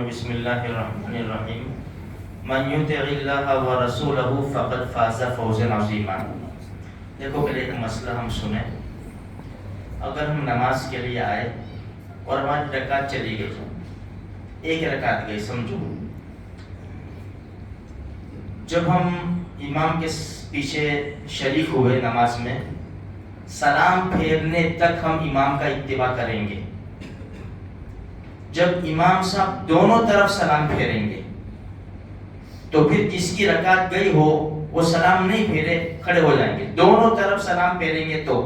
بسم اللہ الرحمن الرحیم من یطع اللہ ورسولہ فقد فاز فوزا عظیما۔ دیکھو پہلے ایک مسئلہ ہم سنیں، اگر ہم نماز کے لیے آئے اور ہماری رکعت چلی گئی، ایک رکعت گئی سمجھو، جب ہم امام کے پیچھے شریک ہوئے نماز میں، سلام پھیرنے تک ہم امام کا اتباع کریں گے۔ جب امام صاحب دونوں طرف سلام پھیریں گے تو پھر جس کی رکعت گئی ہو وہ سلام نہیں پھیرے کھڑے ہو جائیں گے، دونوں طرف سلام پھیریں گے تو،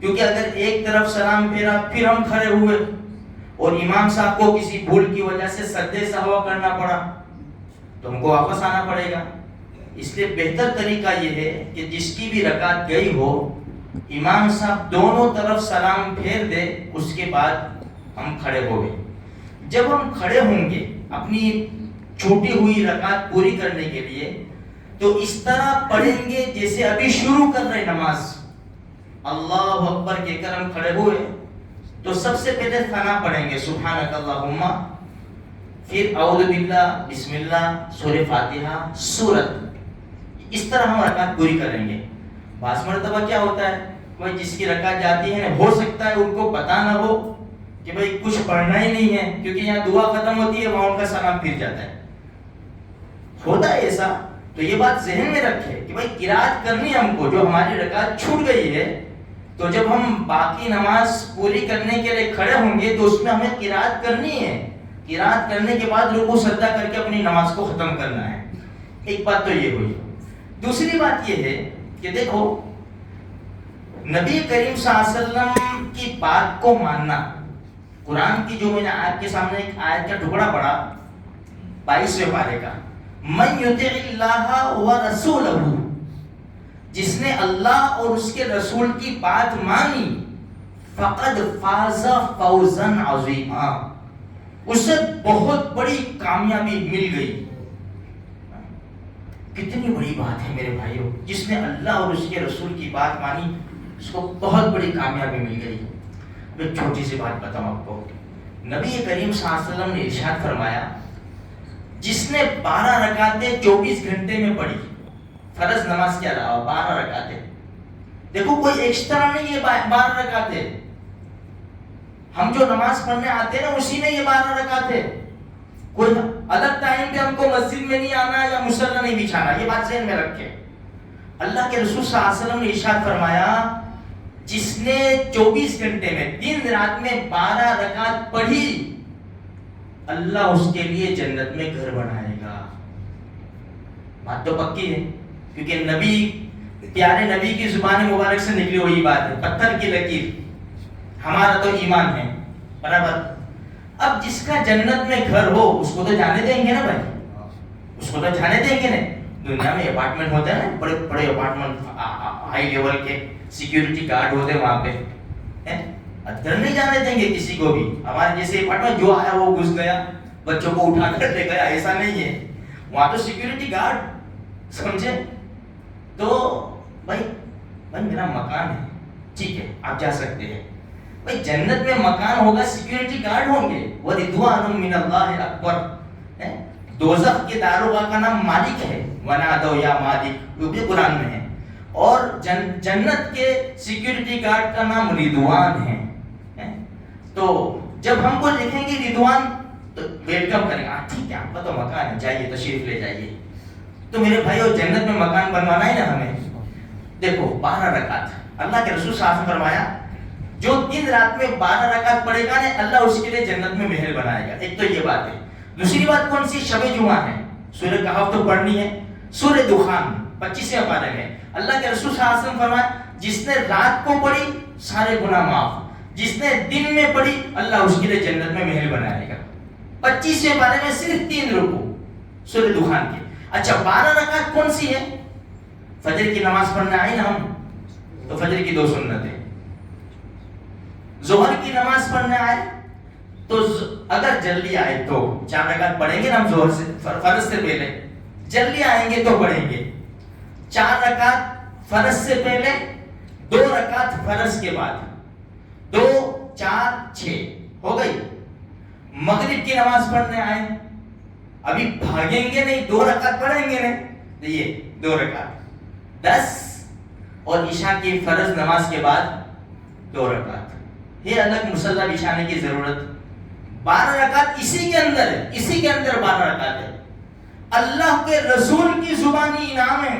کیونکہ اگر ایک طرف سلام پھیرا پھر ہم کھڑے ہوئے اور امام صاحب کو کسی بھول کی وجہ سے سجدے سہوا کرنا پڑا تو ہم کو واپس آنا پڑے گا۔ اس لیے بہتر طریقہ یہ ہے کہ جس کی بھی رکعت گئی ہو امام صاحب دونوں طرف سلام پھیر دے، اس کے بعد ہم کھڑے ہو گئے۔ جب ہم کھڑے ہوں گے اپنی چھوٹی ہوئی رکعت پوری کرنے کے لیے تو اس طرح پڑھیں گے جیسے ابھی شروع کر رہے نماز، اللہ اکبر کہہ کر ہم کھڑے ہوئے تو سب سے پہلے ثنا پڑھیں گے سبحانک اللہم، پھر اعوذ باللہ، بسم اللہ، سورہ فاتحہ، سورت، اس طرح ہم رکعت پوری کریں گے۔ بعض مرتبہ کیا ہوتا ہے، کوئی جس کی رکعت جاتی ہے ہو سکتا ہے ان کو پتہ نہ ہو کہ بھئی کچھ پڑھنا ہی نہیں ہے، کیونکہ یہاں دعا ختم ہوتی ہے وہاں ان کا سلام پھر جاتا ہے، ہوتا ہے ایسا۔ تو یہ بات ذہن میں رکھے کہ بھئی قرات کرنی ہم کو، جو ہماری رکعت چھوٹ گئی ہے تو جب ہم باقی نماز پوری کرنے کے لیے کھڑے ہوں گے تو اس میں ہمیں قرات کرنی ہے، قرات کرنے کے بعد رکوع سجدہ کر کے اپنی نماز کو ختم کرنا ہے۔ ایک بات تو یہ ہوئی۔ دوسری بات یہ ہے کہ دیکھو نبی کریم صلی اللہ علیہ وسلم کی بات کو ماننا، قرآن کی جو میں نے آپ کے سامنے ایک آیت کا ٹکڑا پڑھا 22ویں پارے کا، من یطع اللہ ورسولہ، جس نے اللہ اور اس کے رسول کی بات مانی، فقد فاز فوزا عظیما، اسے بہت بڑی کامیابی مل گئی۔ کتنی بڑی بات ہے میرے بھائیوں، جس نے اللہ اور اس کے رسول کی بات مانی اس کو بہت بڑی کامیابی مل گئی۔ ایک چھوٹی سی بات بتاؤں آپ کو، نبی کریم صلی اللہ علیہ وسلم نے ارشاد فرمایا جس نے 12 رکعتیں 24 گھنٹے میں پڑھی، فرض نماز کے علاوہ 12 رکعتیں، دیکھو کوئی ایکسٹرا نہیں ہے 12 رکعتیں، ہم جو نماز پڑھنے آتے ہیں نا اسی میں یہ 12 رکعتیں، کوئی الگ ٹائم پہ ہم کو مسجد میں نہیں آنا یا مصلی نہیں بچھانا، یہ بات ذہن میں رکھیں۔ اللہ کے رسول صلی اللہ علیہ وسلم نے ارشاد فرمایا جس نے 24 گھنٹے میں دن رات میں 12 رکعت پڑھی، اللہ اس کے لیے جنت میں گھر بنائے گا۔ بات تو پکی ہے، کیونکہ نبی، پیارے نبی کی زبان مبارک سے نکلی ہوئی بات ہے، پتھر کی لکیر، ہمارا تو ایمان ہے برابر۔ اب جس کا جنت میں گھر ہو اس کو تو جانے دیں گے نا بھائی، اس کو تو جانے دیں گے نا۔ دنیا میں اپارٹمنٹ ہوتے ہیں نا، بڑے بڑے اپارٹمنٹ، ہائی لیول کے سیکیورٹی گارڈ ہوتے ہیں وہاں پہ، اندر نہیں جانے دیں گے کسی کو بھی۔ ہمارے جیسے اپارٹمنٹ جو آیا وہ گھس گیا، بچوں کو اٹھا کر لے گیا، ایسا نہیں ہے، وہاں تو سیکیورٹی گارڈ، سمجھے؟ تو بھائی میرا مکان ہے، ٹھیک ہے آپ جا سکتے ہیں، بھائی جنت میں مکان ہوگا، سیکیورٹی گارڈ ہوں گے، وَرِضْوَانٌ مِّنَ اللَّهِ اکبر۔ دوزخ کے داروغہ کا نام مالک ہے، وَنَادَوْا يَا مَالِكُ، وہ بھی قرآن میں ہے، اور جنت کے سیکیورٹی گارڈ کا نام رضوان ہے۔ تو جب ہم کو لکھیں گے رضوان تو ویلکم کریں گے، ٹھیک ہے آپ کا تو مکان ہے، جائیے تشریف لے جائیے۔ تو میرے بھائیو جنت میں مکان بنوانا ہے نا ہمیں۔ دیکھو 12 رکعت، اللہ کے رسول صلی اللہ علیہ وسلم نے فرمایا جو دن رات میں 12 رکعت پڑھے گا نا اللہ اس کے لیے جنت میں محل بنائے گا۔ ایک تو یہ بات ہے۔ دوسری بات کون سی؟ شب جمعہ ہے، سورہ کہف تو پڑھنی ہے، سورہ دخان 25ویں پارے میں اللہ کے رسول صلی اللہ علیہ وسلم فرمایا جس نے رات کو پڑھی سارے گناہ معاف، جس نے دن میں پڑھی اللہ اس کے لیے جنت میں محل بنائے گا۔ 25ویں پارے میں صرف 3 رکوع سورہ دخان کے۔ اچھا 12 رکعت کون سی ہے؟ فجر کی نماز پڑھنے آئے نا ہم تو فجر کی 2 سنتیں، ظہر کی نماز پڑھنے آئے تو اگر جلدی آئے تو 4 رکعت پڑھیں گے نا ہم ظہر سے، فرض سے پہلے، جلدی آئیں گے تو پڑھیں گے 4 رکعت فرض سے پہلے، 2 رکعت فرض کے بعد، 2 4 6 ہو گئی۔ مغرب کی نماز پڑھنے آئے، ابھی بھاگیں گے نہیں، 2 رکعت پڑھیں گے نہیں، تو یہ 2 رکعت 10، اور عشاء کی فرض نماز کے بعد 2 رکعت، یہ الگ مصلی بچھانے کی ضرورت، 12 رکعت اسی کے اندر ہے، اسی کے اندر 12 رکعت ہے۔ اللہ کے رسول کی زبانی انعام ہے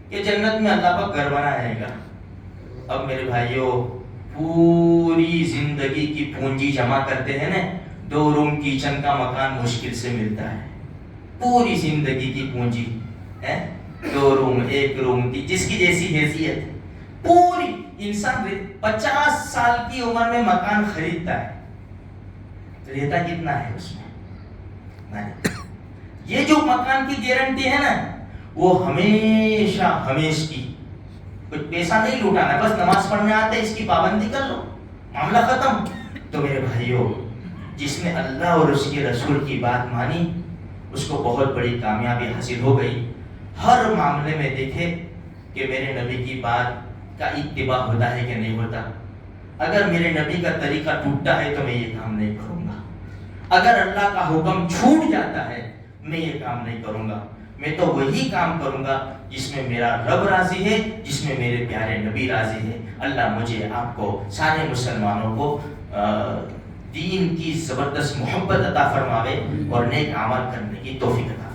کہ جنت میں اللہ کا گھر بنا رہے گا۔ اب میرے بھائیوں، پوری زندگی کی پونجی جمع کرتے ہیں نا، 2 روم کچن کا مکان مشکل سے ملتا ہے، پوری زندگی کی پونجی ہے 2 روم 1 روم کی، جس کی جیسی حیثیت، پوری انسان 50 سال کی عمر میں مکان خریدتا ہے، رہتا کتنا ہے اس میں؟ یہ جو مکان کی گارنٹی ہے نا، وہ ہمیشہ ہمیش کی، کچھ پیسہ نہیں لوٹانا، بس نماز پڑھنے آتے اس کی پابندی کر لو، معاملہ ختم۔ تو میرے بھائیوں، جس نے اللہ اور اس کے رسول کی بات مانی، اس کو بہت بڑی کامیابی حاصل ہو گئی۔ ہر معاملے میں دیکھے کہ میرے نبی کی بات کا اتباع ہوتا ہے کہ نہیں ہوتا۔ اگر میرے نبی کا طریقہ ٹوٹتا ہے تو میں یہ کام نہیں کروں گا، اگر اللہ کا حکم چھوٹ جاتا ہے میں یہ کام نہیں کروں گا، میں تو وہی کام کروں گا جس میں میرا رب راضی ہے، جس میں میرے پیارے نبی راضی ہے۔ اللہ مجھے، آپ کو، سارے مسلمانوں کو دین کی زبردست محبت عطا فرماوے اور نیک عمل کرنے کی توفیق عطا